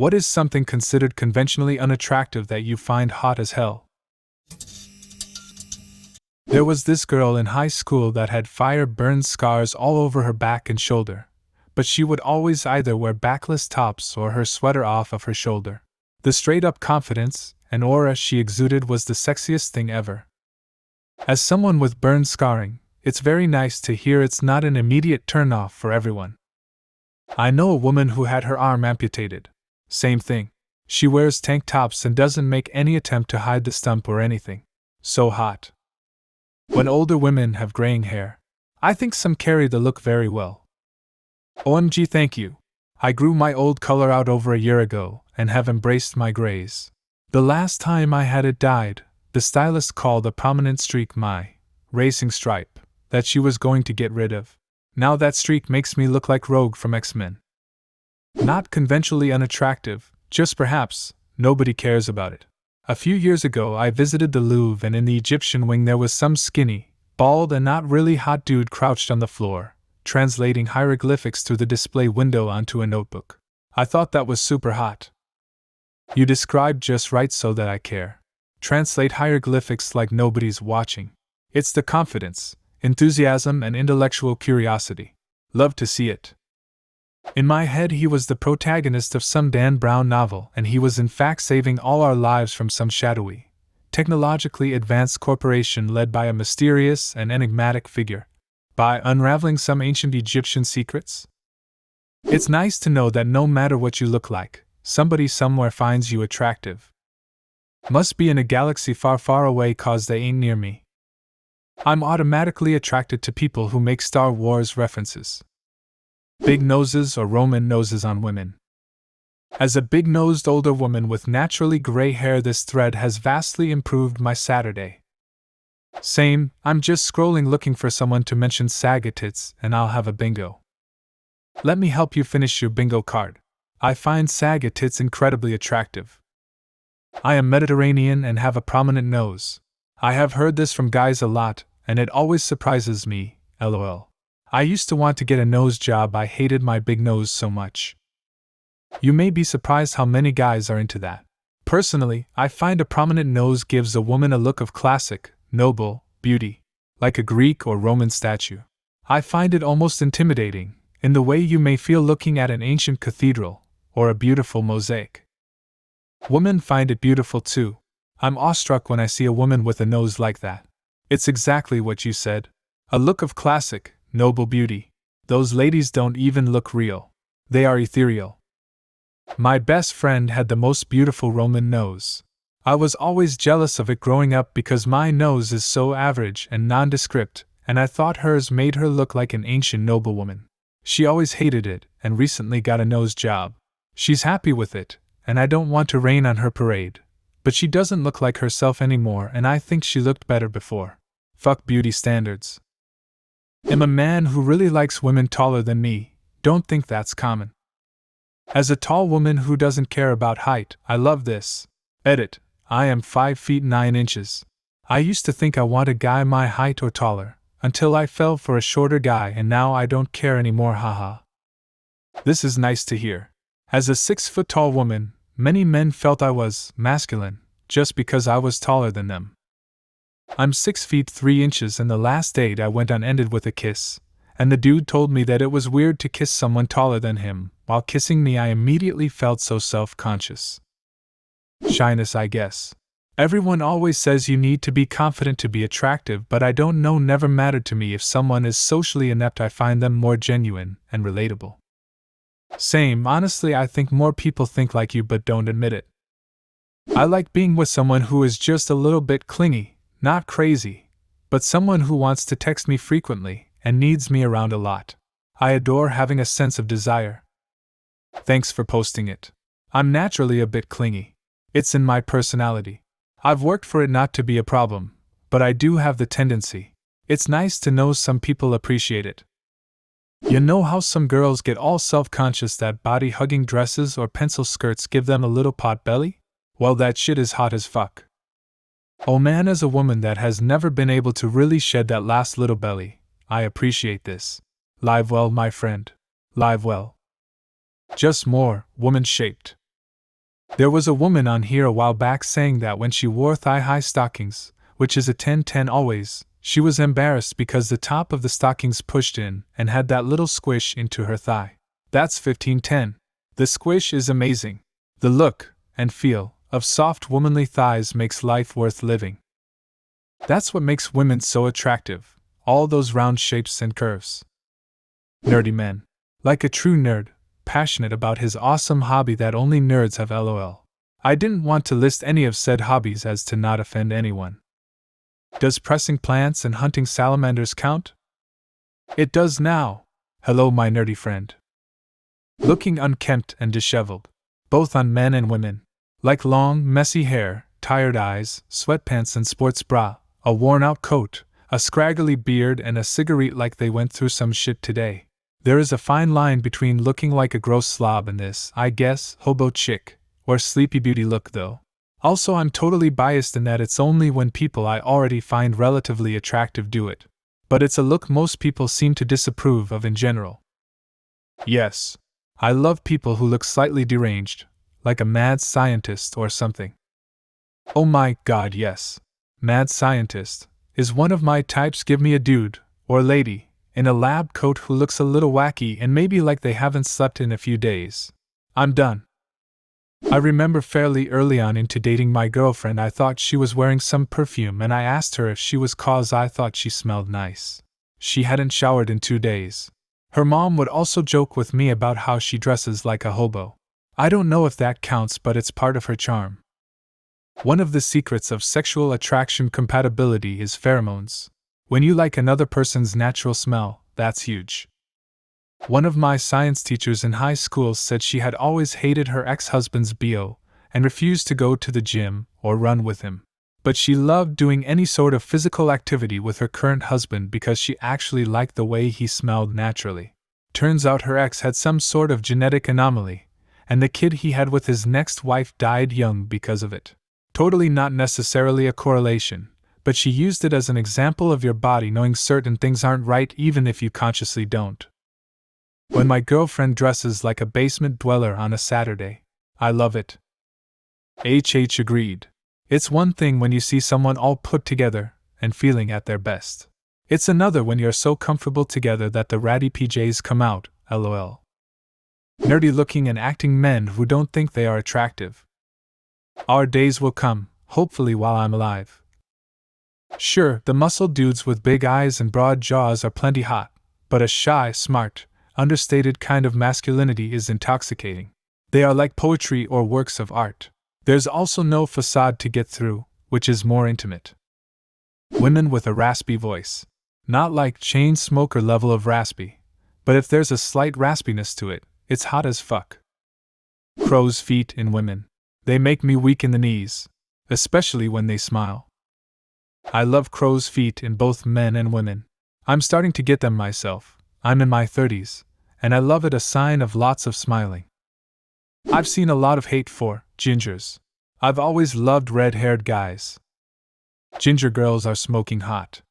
What is something considered conventionally unattractive that you find hot as hell? There was this girl in high school that had fire-burned scars all over her back and shoulder, but she would always either wear backless tops or her sweater off of her shoulder. The straight-up confidence and aura she exuded was the sexiest thing ever. As someone with burn scarring, it's very nice to hear it's not an immediate turn-off for everyone. I know a woman who had her arm amputated. Same thing. She wears tank tops and doesn't make any attempt to hide the stump or anything. So hot. When older women have graying hair, I think some carry the look very well. OMG, thank you. I grew my old color out over a year ago and have embraced my grays. The last time I had it dyed, the stylist called a prominent streak my racing stripe that she was going to get rid of. Now that streak makes me look like Rogue from X-Men. Not conventionally unattractive, just perhaps nobody cares about it. A few years ago I visited the Louvre, and in the Egyptian wing there was some skinny, bald and not really hot dude crouched on the floor, translating hieroglyphics through the display window onto a notebook. I thought that was super hot. You described just right so that I care. Translate hieroglyphics like nobody's watching. It's the confidence, enthusiasm and intellectual curiosity. Love to see it. In my head he was the protagonist of some Dan Brown novel, and he was in fact saving all our lives from some shadowy, technologically advanced corporation led by a mysterious and enigmatic figure. By unraveling some ancient Egyptian secrets? It's nice to know that no matter what you look like, somebody somewhere finds you attractive. Must be in a galaxy far, far away 'cause they ain't near me. I'm automatically attracted to people who make Star Wars references. Big noses or Roman noses on women. As a big-nosed older woman with naturally gray hair, this thread has vastly improved my Saturday. Same, I'm just scrolling looking for someone to mention saggy tits and I'll have a bingo. Let me help you finish your bingo card. I find saggy tits incredibly attractive. I am Mediterranean and have a prominent nose. I have heard this from guys a lot, and it always surprises me, lol. I used to want to get a nose job, I hated my big nose so much. You may be surprised how many guys are into that. Personally, I find a prominent nose gives a woman a look of classic, noble beauty, like a Greek or Roman statue. I find it almost intimidating, in the way you may feel looking at an ancient cathedral or a beautiful mosaic. Women find it beautiful too. I'm awestruck when I see a woman with a nose like that. It's exactly what you said. A look of classic, noble beauty. Those ladies don't even look real. They are ethereal. My best friend had the most beautiful Roman nose. I was always jealous of it growing up because my nose is so average and nondescript, and I thought hers made her look like an ancient noblewoman. She always hated it and recently got a nose job. She's happy with it, and I don't want to rain on her parade. But she doesn't look like herself anymore, and I think she looked better before. Fuck beauty standards. Am a man who really likes women taller than me. Don't think that's common. As a tall woman who doesn't care about height, I love this. Edit. I am 5 feet 9 inches. I used to think I want a guy my height or taller, until I fell for a shorter guy, and now I don't care anymore, haha. This is nice to hear. As a 6-foot-tall woman, many men felt I was masculine, just because I was taller than them. I'm 6 feet 3 inches, and the last date I went on ended with a kiss, and the dude told me that it was weird to kiss someone taller than him. While kissing me, I immediately felt so self-conscious. Shyness, I guess. Everyone always says you need to be confident to be attractive, but I don't know, never mattered to me if someone is socially inept. I find them more genuine and relatable. Same, honestly, I think more people think like you but don't admit it. I like being with someone who is just a little bit clingy, not crazy, but someone who wants to text me frequently and needs me around a lot. I adore having a sense of desire. Thanks for posting it. I'm naturally a bit clingy. It's in my personality. I've worked for it not to be a problem, but I do have the tendency. It's nice to know some people appreciate it. You know how some girls get all self-conscious that body-hugging dresses or pencil skirts give them a little pot belly? Well, that shit is hot as fuck. Oh man, as a woman that has never been able to really shed that last little belly, I appreciate this. Live well, my friend. Live well. Just more, woman-shaped. There was a woman on here a while back saying that when she wore thigh-high stockings, which is a 10-10 always, she was embarrassed because the top of the stockings pushed in and had that little squish into her thigh. That's 15-10. The squish is amazing. The look and feel of soft womanly thighs makes life worth living. That's what makes women so attractive, all those round shapes and curves. Nerdy men. Like a true nerd, passionate about his awesome hobby that only nerds have lol. I didn't want to list any of said hobbies as to not offend anyone. Does pressing plants and hunting salamanders count? It does now. Hello, my nerdy friend. Looking unkempt and disheveled, both on men and women. Like long, messy hair, tired eyes, sweatpants and sports bra, a worn-out coat, a scraggly beard and a cigarette like they went through some shit today. There is a fine line between looking like a gross slob and this, I guess, hobo chick, or sleepy beauty look though. Also, I'm totally biased in that it's only when people I already find relatively attractive do it. But it's a look most people seem to disapprove of in general. Yes, I love people who look slightly deranged, like a mad scientist or something. Oh my god, yes. Mad scientist is one of my types. Give me a dude, or lady, in a lab coat who looks a little wacky and maybe like they haven't slept in a few days. I'm done. I remember fairly early on into dating my girlfriend, I thought she was wearing some perfume and I asked her if she was, cause I thought she smelled nice. She hadn't showered in 2 days. Her mom would also joke with me about how she dresses like a hobo. I don't know if that counts, but it's part of her charm. One of the secrets of sexual attraction compatibility is pheromones. When you like another person's natural smell, that's huge. One of my science teachers in high school said she had always hated her ex-husband's BO and refused to go to the gym or run with him. But she loved doing any sort of physical activity with her current husband because she actually liked the way he smelled naturally. Turns out her ex had some sort of genetic anomaly, and the kid he had with his next wife died young because of it. Totally not necessarily a correlation, but she used it as an example of your body knowing certain things aren't right even if you consciously don't. When my girlfriend dresses like a basement dweller on a Saturday, I love it. HH agreed. It's one thing when you see someone all put together and feeling at their best. It's another when you're so comfortable together that the ratty PJs come out, lol. Nerdy looking and acting men who don't think they are attractive. Our days will come, hopefully while I'm alive. Sure, the muscle dudes with big eyes and broad jaws are plenty hot, but a shy, smart, understated kind of masculinity is intoxicating. They are like poetry or works of art. There's also no facade to get through, which is more intimate. Women with a raspy voice. Not like chain smoker level of raspy, but if there's a slight raspiness to it, it's hot as fuck. Crow's feet in women. They make me weak in the knees, especially when they smile. I love crow's feet in both men and women. I'm starting to get them myself. I'm in my 30s, and I love it, a sign of lots of smiling. I've seen a lot of hate for gingers. I've always loved red-haired guys. Ginger girls are smoking hot.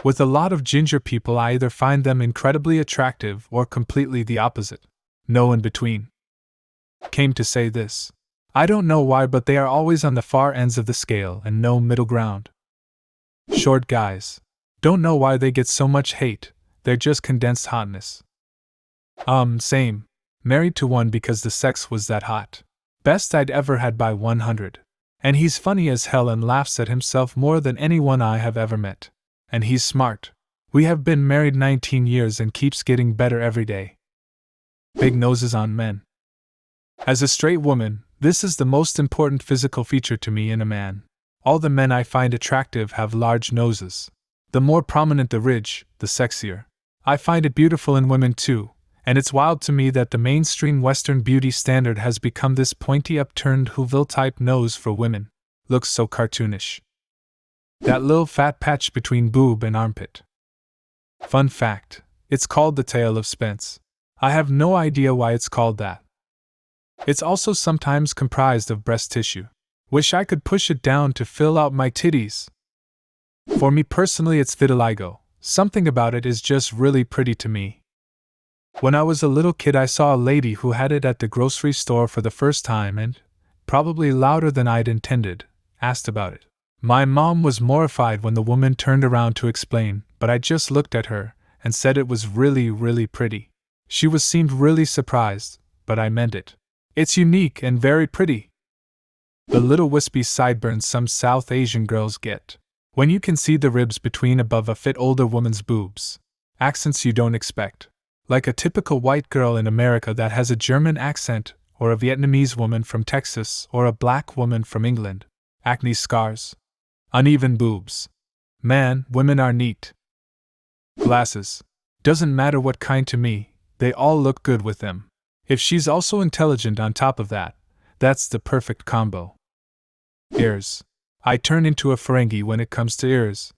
With a lot of ginger people, I either find them incredibly attractive or completely the opposite. No in between. Came to say this. I don't know why, but they are always on the far ends of the scale and no middle ground. Short guys. Don't know why they get so much hate, they're just condensed hotness. Same. Married to one because the sex was that hot. Best I'd ever had by 100. And he's funny as hell and laughs at himself more than anyone I have ever met. And he's smart. We have been married 19 years and keeps getting better every day. Big noses on men. As a straight woman, this is the most important physical feature to me in a man. All the men I find attractive have large noses. The more prominent the ridge, the sexier. I find it beautiful in women too, and it's wild to me that the mainstream Western beauty standard has become this pointy upturned Whoville-type nose for women. Looks so cartoonish. That little fat patch between boob and armpit. Fun fact, it's called the tail of Spence. I have no idea why it's called that. It's also sometimes comprised of breast tissue. Wish I could push it down to fill out my titties. For me personally, it's vitiligo. Something about it is just really pretty to me. When I was a little kid, I saw a lady who had it at the grocery store for the first time, and probably louder than I'd intended, asked about it. My mom was mortified when the woman turned around to explain, but I just looked at her and said it was really, really pretty. She seemed really surprised, but I meant it. It's unique and very pretty. The little wispy sideburns some South Asian girls get. When you can see the ribs between above a fit older woman's boobs. Accents you don't expect. Like a typical white girl in America that has a German accent, or a Vietnamese woman from Texas, or a black woman from England. Acne scars. Uneven boobs. Man, women are neat. Glasses. Doesn't matter what kind to me, they all look good with them. If she's also intelligent on top of that, that's the perfect combo. Ears. I turn into a Ferengi when it comes to ears.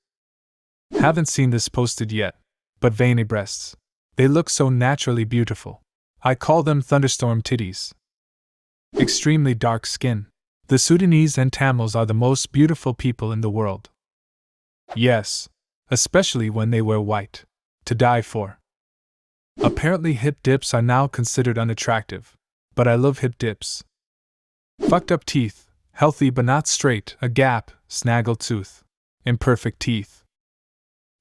Haven't seen this posted yet, but veiny breasts. They look so naturally beautiful. I call them thunderstorm titties. Extremely dark skin. The Sudanese and Tamils are the most beautiful people in the world. Yes, especially when they wear white. To die for. Apparently hip dips are now considered unattractive, but I love hip dips. Fucked up teeth. Healthy but not straight, a gap, snaggled tooth. Imperfect teeth.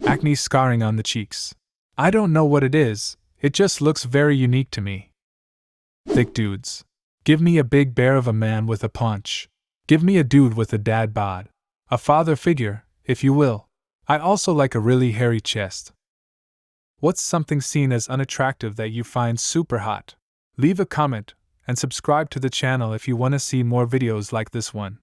Acne scarring on the cheeks. I don't know what it is, it just looks very unique to me. Thick dudes. Give me a big bear of a man with a paunch. Give me a dude with a dad bod. A father figure, if you will. I also like a really hairy chest. What's something seen as unattractive that you find super hot? Leave a comment and subscribe to the channel if you want to see more videos like this one.